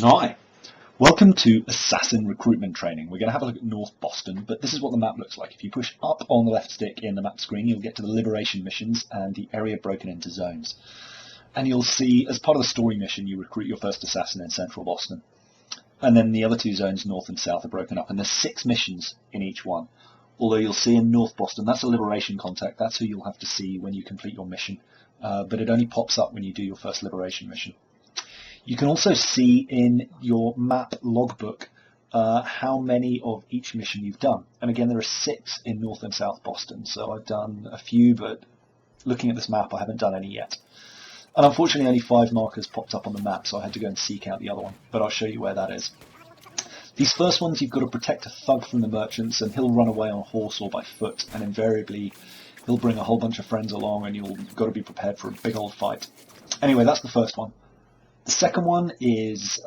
Hi, welcome to Assassin Recruitment Training. We're going to have a look at North Boston, but this is what the map looks like. If you push up on the left stick in the map screen, you'll get to the Liberation missions and the area broken into zones. And you'll see, as part of the story mission, you recruit your first assassin in central Boston. And then the other two zones, north and south, are broken up, and there's 6 missions in each one. Although you'll see in North Boston, that's a Liberation contact, that's who you'll have to see when you complete your mission. But it only pops up when you do your first Liberation mission. You can also see in your map logbook how many of each mission you've done. And again, there are 6 in North and South Boston. So I've done a few, but looking at this map, I haven't done any yet. And unfortunately, only 5 markers popped up on the map, so I had to go and seek out the other one. But I'll show you where that is. These first ones, you've got to protect a thug from the merchants, and he'll run away on a horse or by foot, and invariably he'll bring a whole bunch of friends along, and you've got to be prepared for a big old fight. Anyway, that's the first one. The second one is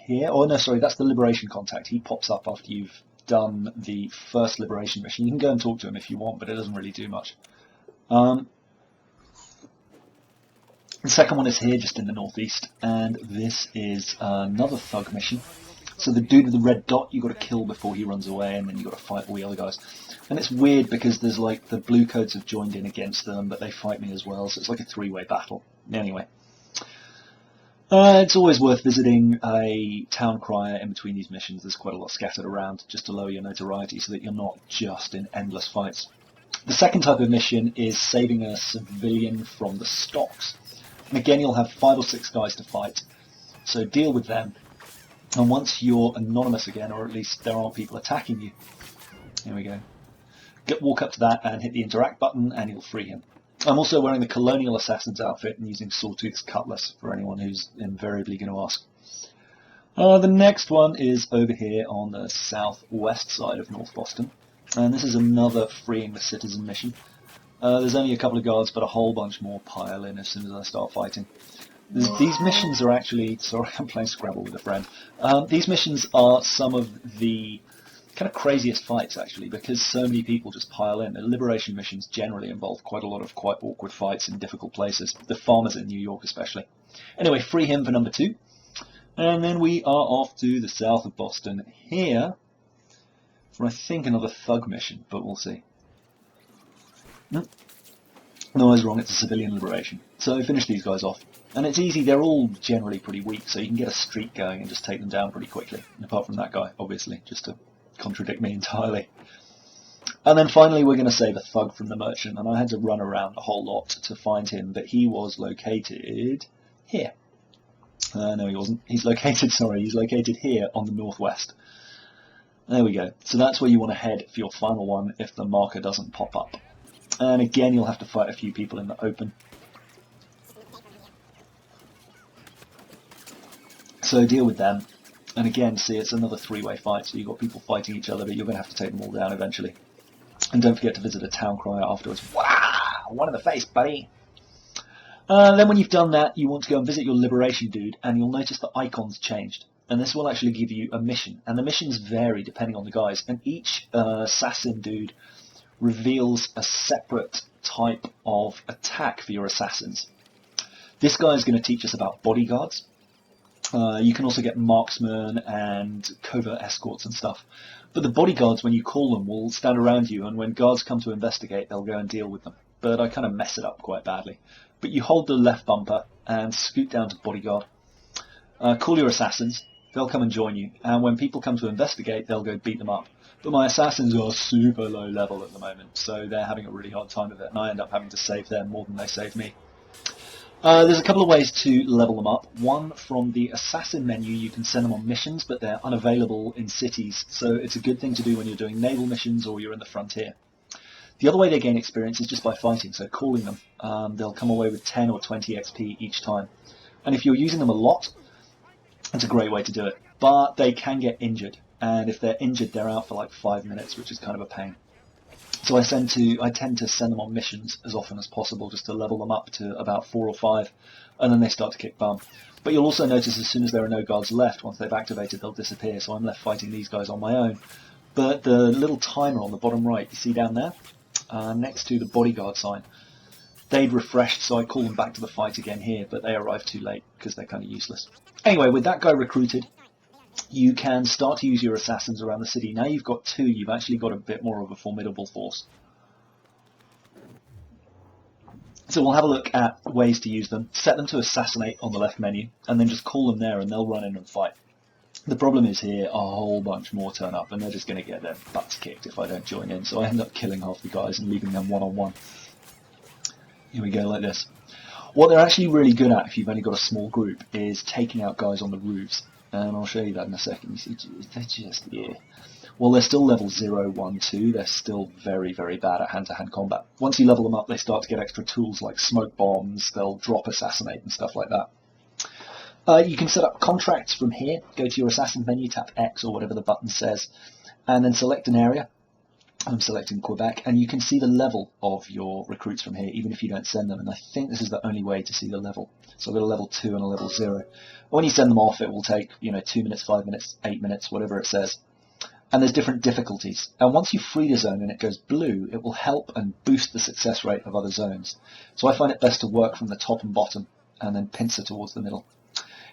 here. Oh, no, sorry, that's the Liberation contact. He pops up after you've done the first Liberation mission. You can go and talk to him if you want, but it doesn't really do much. The second one is here, just in the northeast, and this is another thug mission. So the dude with the red dot, you've got to kill before he runs away, and then you've got to fight all the other guys. And it's weird because there's like the blue codes have joined in against them, but they fight me as well, so it's like a 3-way battle. Anyway. It's always worth visiting a town crier in between these missions. There's quite a lot scattered around just to lower your notoriety so that you're not just in endless fights. The second type of mission is saving a civilian from the stocks. And again, you'll have 5 or 6 guys to fight, so deal with them. And once you're anonymous again, or at least there aren't people attacking you, here we go. Walk up to that and hit the interact button and you'll free him. I'm also wearing the Colonial Assassin's outfit and using Sawtooth's Cutlass for anyone who's invariably going to ask. The next one is over here on the southwest side of North Boston, and this is another freeing the citizen mission. There's only a couple of guards, but a whole bunch more pile in as soon as I start fighting. These missions are actually... Sorry, I'm playing Scrabble with a friend. These missions are some of the kind of craziest fights, actually, because so many people just pile in. The Liberation missions generally involve quite a lot of quite awkward fights in difficult places. The farmers in New York especially. Anyway, free him for number 2. And then we are off to the south of Boston here for, I think, another thug mission, but we'll see. No, I was wrong, it's a civilian liberation. So finish these guys off. And it's easy, they're all generally pretty weak, so you can get a streak going and just take them down pretty quickly. And apart from that guy, obviously, just to contradict me entirely. And then finally we're going to save a thug from the merchant, and I had to run around a whole lot to find him, but he was located here. No, he wasn't. He's located here on the northwest. There we go. So that's where you want to head for your final one if the marker doesn't pop up. And again, you'll have to fight a few people in the open. So deal with them. And again, see, it's another 3-way fight, so you've got people fighting each other, but you're going to have to take them all down eventually. And don't forget to visit a town crier afterwards. Wow! One in the face, buddy! Then when you've done that, you want to go and visit your Liberation dude, and you'll notice the icons changed. And this will actually give you a mission. And the missions vary depending on the guys. And each assassin dude reveals a separate type of attack for your assassins. This guy is going to teach us about bodyguards. You can also get marksmen and covert escorts and stuff. But the bodyguards, when you call them, will stand around you, and when guards come to investigate, they'll go and deal with them. But I kind of mess it up quite badly. But you hold the left bumper and scoot down to bodyguard. Call your assassins. They'll come and join you. And when people come to investigate, they'll go beat them up. But my assassins are super low level at the moment, so they're having a really hard time of it, and I end up having to save them more than they save me. There's a couple of ways to level them up. One, from the assassin menu, you can send them on missions, but they're unavailable in cities, so it's a good thing to do when you're doing naval missions or you're in the frontier. The other way they gain experience is just by fighting, so calling them. They'll come away with 10 or 20 XP each time. And if you're using them a lot, it's a great way to do it. But they can get injured, and if they're injured, they're out for like 5 minutes, which is kind of a pain. So I tend to send them on missions as often as possible, just to level them up to about 4 or 5, and then they start to kick bum. But you'll also notice as soon as there are no guards left, once they've activated, they'll disappear, so I'm left fighting these guys on my own. But the little timer on the bottom right, you see down there, next to the bodyguard sign, They'd refreshed, so I call them back to the fight again here, but they arrived too late because they're kind of useless. Anyway, with that guy recruited, you can start to use your assassins around the city. Now you've got 2, you've actually got a bit more of a formidable force. So we'll have a look at ways to use them. Set them to assassinate on the left menu, and then just call them there and they'll run in and fight. The problem is here, a whole bunch more turn up, and they're just going to get their butts kicked if I don't join in, so I end up killing half the guys and leaving them one-on-one. Here we go, like this. What they're actually really good at, if you've only got a small group, is taking out guys on the roofs, and I'll show you that in a second. You see, they're just, yeah. Well, they're still level 0, 1, 2, they're still very, very bad at hand-to-hand combat. Once you level them up, they start to get extra tools like smoke bombs, they'll drop assassinate and stuff like that. You can set up contracts from here. Go to your assassin menu, tap X or whatever the button says, and then select an area. I'm selecting Quebec, and you can see the level of your recruits from here, even if you don't send them, and I think this is the only way to see the level. So I've got a level 2 and a level 0. When you send them off, it will take 2 minutes, 5 minutes, 8 minutes, whatever it says. And there's different difficulties. And once you free the zone and it goes blue, it will help and boost the success rate of other zones. So I find it best to work from the top and bottom, and then pincer towards the middle.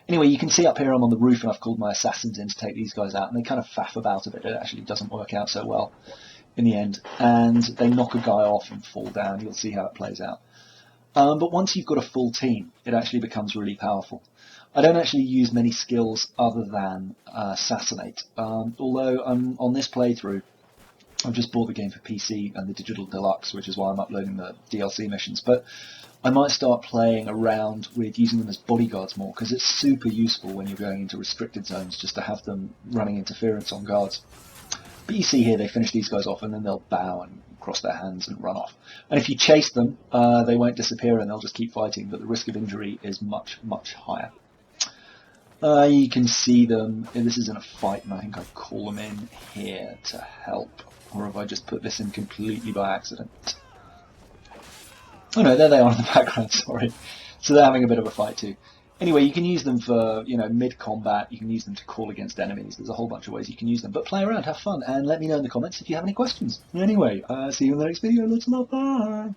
Anyway, you can see up here I'm on the roof and I've called my assassins in to take these guys out, and they kind of faff about a bit. It actually doesn't work out so well in the end, and they knock a guy off and fall down. You'll see how it plays out. But once you've got a full team, it actually becomes really powerful. I don't actually use many skills other than assassinate, although on this playthrough I've just bought the game for PC and the digital Deluxe, which is why I'm uploading the DLC missions, but I might start playing around with using them as bodyguards more, because it's super useful when you're going into restricted zones just to have them running interference on guards. But you see here they finish these guys off and then they'll bow and cross their hands and run off. And if you chase them, they won't disappear and they'll just keep fighting, but the risk of injury is much, much higher. You can see them, this is in a fight, and I think I call them in here to help, or have I just put this in completely by accident? Oh no, there they are in the background, sorry. So they're having a bit of a fight too. Anyway, you can use them for, mid-combat, you can use them to call against enemies, there's a whole bunch of ways you can use them, but play around, have fun, and let me know in the comments if you have any questions. Anyway, see you in the next video, lots of love, bye!